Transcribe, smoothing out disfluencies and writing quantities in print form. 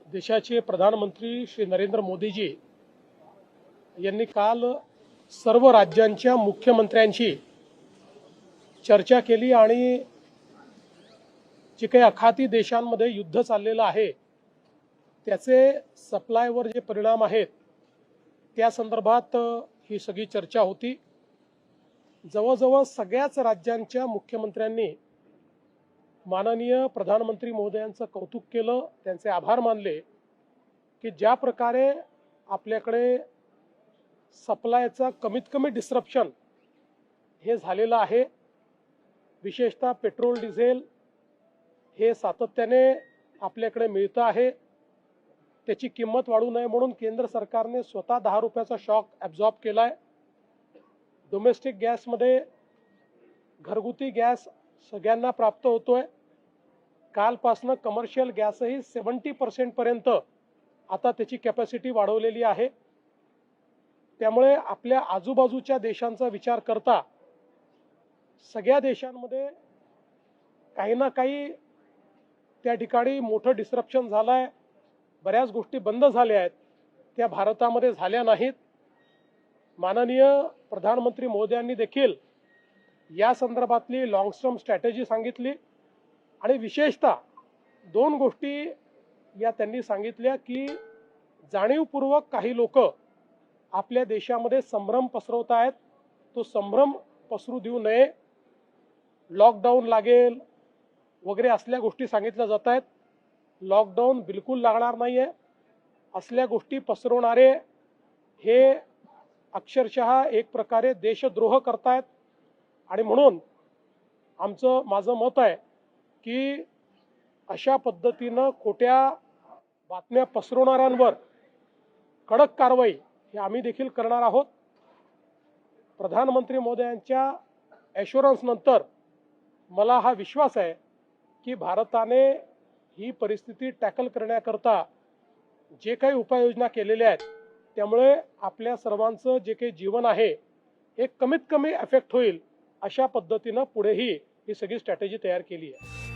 देशाचे प्रधानमंत्री श्री नरेंद्र मोदीजी यांनी काल सर्व राज्यांच्या मुख्यमंत्र्यांशी चर्चा केली आणि जे काही आखाती देशांमध्ये युद्ध चाललेलं आहे त्याचे सप्लायवर जे परिणाम आहेत त्या संदर्भात ही सगळी चर्चा होती। जवळजवळ सगळ्याच राज्यांच्या मुख्यमंत्र्यांनी माननीय प्रधानमंत्री महोदयांचं कौतुक केलं, त्यांचे आभार मानले की ज्या प्रकारे आपल्याकडे सप्लायचा कमीत कमी डिस्रप्शन हे झालेलं आहे, विशेषतः पेट्रोल डिझेल हे सातत्याने आपल्याकडे मिळतं आहे, त्याची किंमत वाढू नये म्हणून केंद्र सरकारने स्वतः 10 रुपयाचा शॉक ॲब्झॉर्ब केलाय। डोमेस्टिक गॅसमध्ये घरगुती गॅस सगळ्यांना प्राप्त होतोय। कालपासनं कमर्शियल गॅसही 70% पर्यंत आता त्याची कॅपॅसिटी वाढवलेली आहे। त्यामुळे आपल्या आजूबाजूच्या देशांचा विचार करता सगळ्या देशांमध्ये काही ना काही त्या ठिकाणी मोठं डिस्रप्शन झालंय, बऱ्याच गोष्टी बंद झाल्या आहेत, त्या भारतामध्ये झाल्या नाहीत। माननीय प्रधानमंत्री महोदयांनी देखील या संदर्भातली लॉंग टर्म स्ट्रॅटेजी सांगितली आणि विशेषतः 2 गोष्टी या त्यांनी सांगितल्या की जाणीवपूर्वक काही लोक आपल्या देशामध्ये संभ्रम पसरवत आहेत, तो संभ्रम पसरू देऊ नये, लॉकडाऊन लागेल वगैरे असल्या गोष्टी सांगितल्या जात आहेत। लॉकडाऊन बिलकुल लागणार नाहीये, असल्या गोष्टी पसरवणारे हे अक्षरशः एक प्रकारे देशद्रोह करतायत आणि म्हणून माझं मत आहे की अशा पद्धतीनं खोट्या बातम्या पसरवणाऱ्यांवर कडक कारवाई हे आम्ही देखील करणार आहोत। प्रधानमंत्री महोदयांच्या ॲश्युरन्स नंतर मला हा विश्वास आहे की भारताने ही परिस्थिती टॅकल करण्याकरता जे काही उपाययोजना केलेल्या आहेत त्यामुळे आपल्या सर्वांचं जे काही जीवन आहे हे कमीत कमी अफेक्ट होईल अशा पद्धतीनं पुढेही ही सगळी स्ट्रॅटेजी तयार केली आहे।